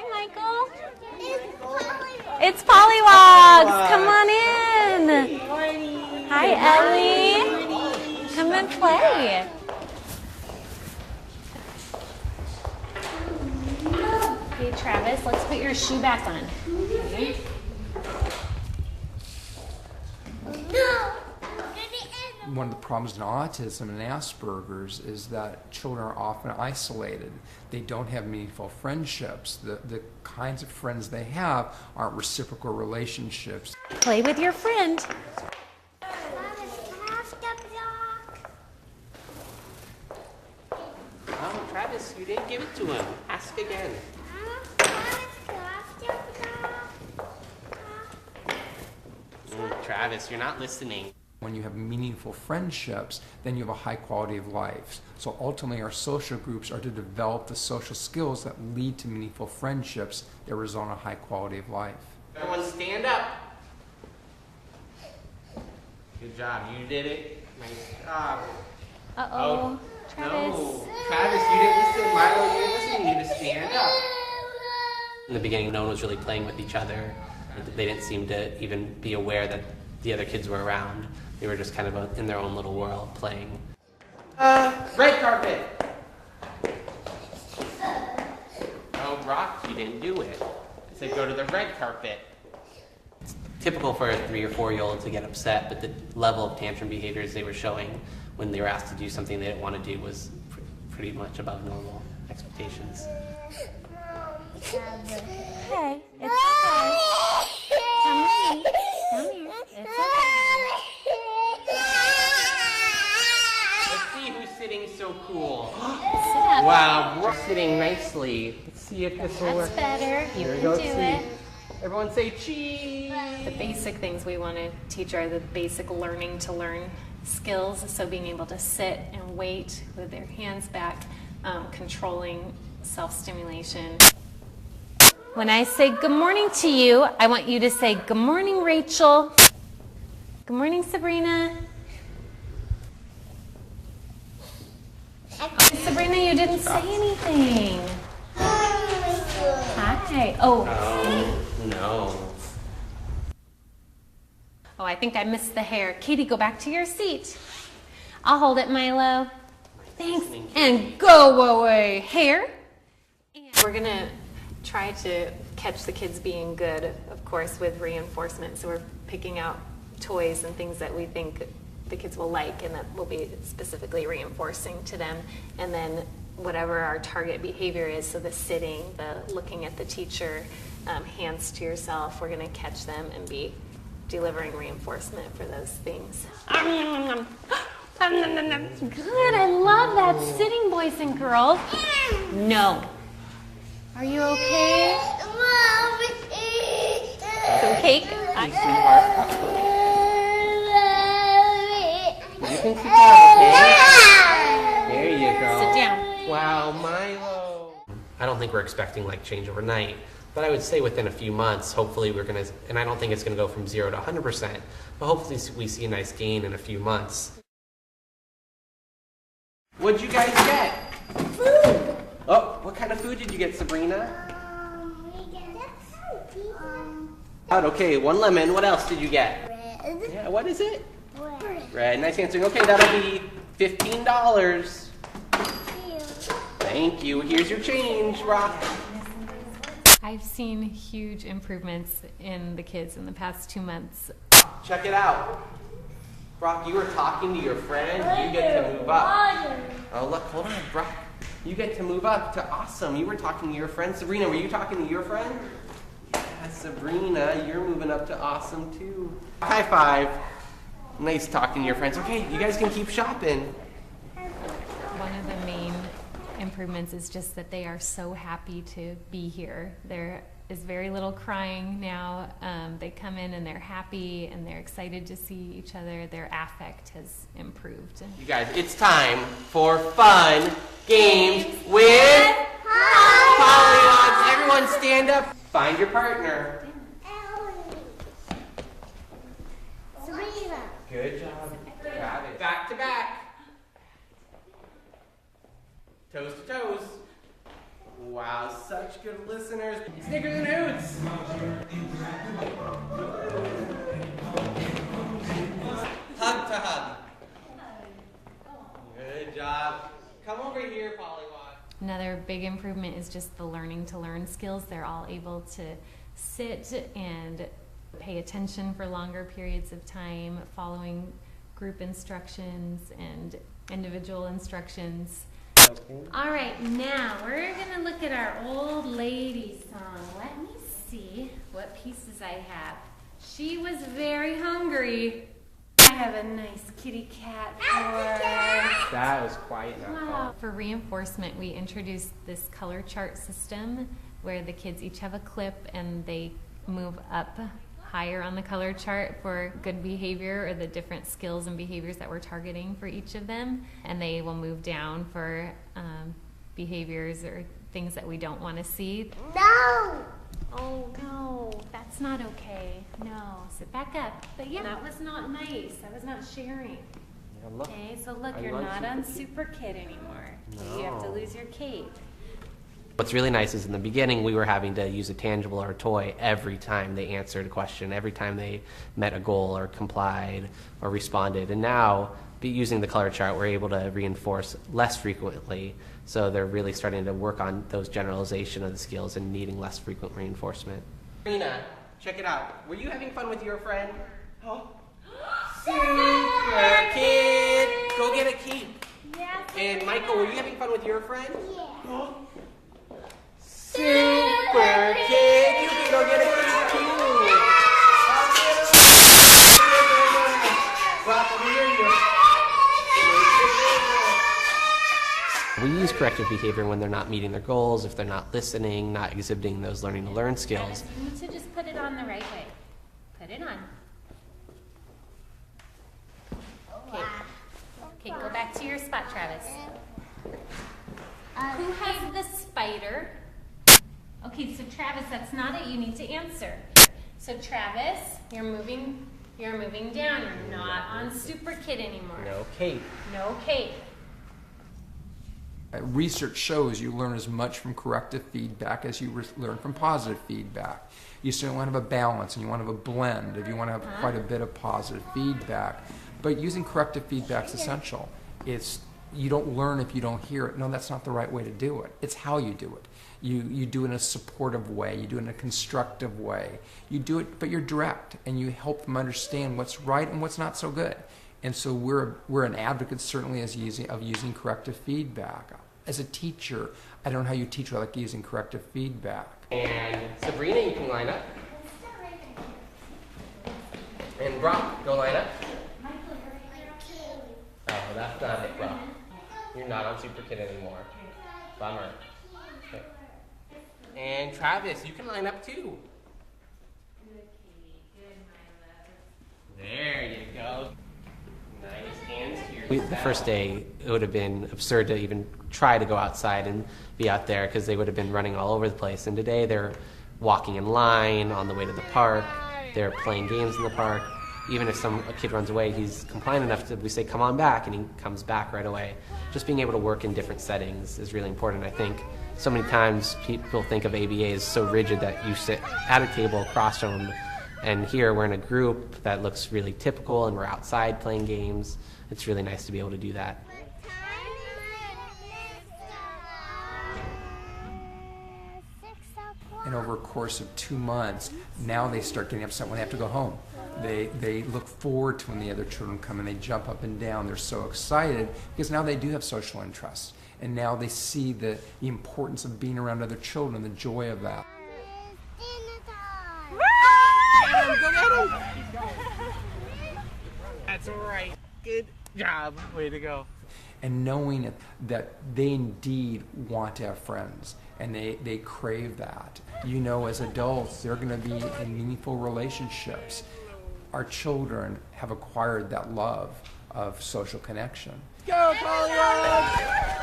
Hi, Michael. It's Polliwogs. Come on in. Hi, Ellie. Come and play. Okay, Travis, let's put your shoe back on. Okay. One of the problems in autism and Asperger's is that children are often isolated. They don't have meaningful friendships. The kinds of friends they have aren't reciprocal relationships. Play with your friend. Oh, Travis, you didn't give it to him. Ask again. Travis, you're not listening. When you have meaningful friendships, then you have a high quality of life. So ultimately our social groups are to develop the social skills that lead to meaningful friendships that result in a high quality of life. Everyone stand up. Good job, you did it. Nice job. Uh-oh, Travis. No, Travis, you didn't listen. Milo, you didn't listen. You need to stand up. In the beginning, no one was really playing with each other. They didn't seem to even be aware that the other kids were around. They were just kind of in their own little world playing. Red carpet! Oh, Brock, you didn't do it. I said go to the red carpet. It's typical for a 3 or 4-year-old to get upset, but the level of tantrum behaviors they were showing when they were asked to do something they didn't want to do was pretty much above normal expectations. Hey, it's okay. Come here. Come here. It's okay. Let's see who's sitting so cool. Sit up. Wow, we're sitting nicely. Let's see if this will work. That's better. You Here we can go. do it. Everyone say cheese. The basic things we want to teach are the basic learning to learn skills. So being able to sit and wait with their hands back, controlling self-stimulation. When I say good morning to you, I want you to say good morning, Rachel. Good morning, Sabrina. Sabrina, you didn't say anything. Hi. Oh. Oh, no. Oh, I think I missed the hair. Katie, go back to your seat. I'll hold it, Milo. Thanks. And go away. Hair. We're going to try to catch the kids being good, of course, with reinforcement. So we're picking out toys and things that we think the kids will like and that will be specifically reinforcing to them. And then whatever our target behavior is, so the sitting, the looking at the teacher, hands to yourself, we're going to catch them and be delivering reinforcement for those things. Good. I love that sitting, boys and girls. No. Are you okay? Some cake? You can sit down, okay? There you go. Sit down. Wow, Milo. I don't think we're expecting like change overnight, but I would say within a few months, hopefully we're gonna, and I don't think it's gonna go from 0 to 100%, but hopefully we see a nice gain in a few months. What'd you guys get? Food. Oh, what kind of food did you get, Sabrina? Okay, 1 lemon. What else did you get? Bread. Yeah, what is it? Bread. Red. Nice answering. Okay, that'll be $15. Thank you. Here's your change, Rock. I've seen huge improvements in the kids in the past 2 months. Check it out. Brock, you were talking to your friend. You get to move up. Oh, look, hold on, Brock. You get to move up to awesome. You were talking to your friend. Sabrina, were you talking to your friend? Yeah, Sabrina, you're moving up to awesome too. High five. Nice talking to your friends. Okay, you guys can keep shopping. One of the main improvements is just that they are so happy to be here. There is very little crying now. They come in and they're happy and they're excited to see each other. Their affect has improved. You guys, it's time for fun games with Polliwogs. Everyone stand up. Find your partner. Sabrina. Good job. Travis. Back to back. Toes to toes. Wow. Wow, such good listeners. Snickers and Hoots. Hug to hug. Good job. Come over here, Polliwog. Another big improvement is just the learning to learn skills. They're all able to sit and pay attention for longer periods of time, following group instructions and individual instructions. Okay. All right, now we're gonna look at our old lady song. Let me see what pieces I have. She was very hungry. I have a nice kitty cat for her. That was quite Wow. For reinforcement, we introduced this color chart system where the kids each have a clip and they move up higher on the color chart for good behavior or the different skills and behaviors that we're targeting for each of them, and they will move down for behaviors or things that we don't want to see. No. Oh no, that's not okay. No, sit back up. But yeah, that was not nice. That was not sharing. Yeah, look. Okay, so look, I you're love not Super on Kid. Super Kid anymore. Okay, you have to No. lose your cape. What's really nice is in the beginning we were having to use a tangible or a toy every time they answered a question, every time they met a goal or complied or responded. And now, using the color chart, we're able to reinforce less frequently. So they're really starting to work on those generalization of the skills and needing less frequent reinforcement. Rena, check it out. Were you having fun with your friend? Oh. Super Kid! Go get a cape. Yes. And Michael, were you having fun with your friend? Yeah. Super Kid! You can go get a cape too! Brock, over here, we use corrective behavior when they're not meeting their goals, if they're not listening, not exhibiting those learning to learn skills. You need to just put it on the right way. Put it on. Okay. Okay, go back to your spot, Travis. Who has the spider? Okay, so Travis, that's not it. You need to answer. So Travis, you're moving down. You're not on Super Kid anymore. No cape. No cape. Research shows you learn as much from corrective feedback as you learn from positive feedback. You still want to have a balance and you want to have a blend if you want to have quite a bit of positive feedback. But using corrective feedback is essential. You don't learn if you don't hear it. No, that's not the right way to do it. It's how you do it. You do it in a supportive way. You do it in a constructive way. You do it, but you're direct, and you help them understand what's right and what's not so good. And so we're an advocate certainly of using corrective feedback. As a teacher, I don't know how you teach without using corrective feedback. And Sabrina, you can line up. And Brock, go line up. Oh, that's not it, Brock. You're not on Super Kid anymore. Bummer. Okay. And Travis, you can line up too. There you go. Nice hands here. The first day, it would have been absurd to even try to go outside and be out there because they would have been running all over the place. And today, they're walking in line on the way to the park. They're playing games in the park. Even if a kid runs away, he's compliant enough to, we say, come on back, and he comes back right away. Just being able to work in different settings is really important. I think so many times people think of ABA as so rigid that you sit at a table across from them. And here we're in a group that looks really typical, and we're outside playing games. It's really nice to be able to do that. And over a course of 2 months, now they start getting upset when they have to go home. They look forward to when the other children come and they jump up and down. They're so excited because now they do have social interests. And now they see the importance of being around other children, the joy of that. Go get him! That's right. Good job. Way to go. And knowing that they indeed want to have friends and they crave that. You know, as adults, they're going to be in meaningful relationships. Our children have acquired that love of social connection. Go, Polliwogs!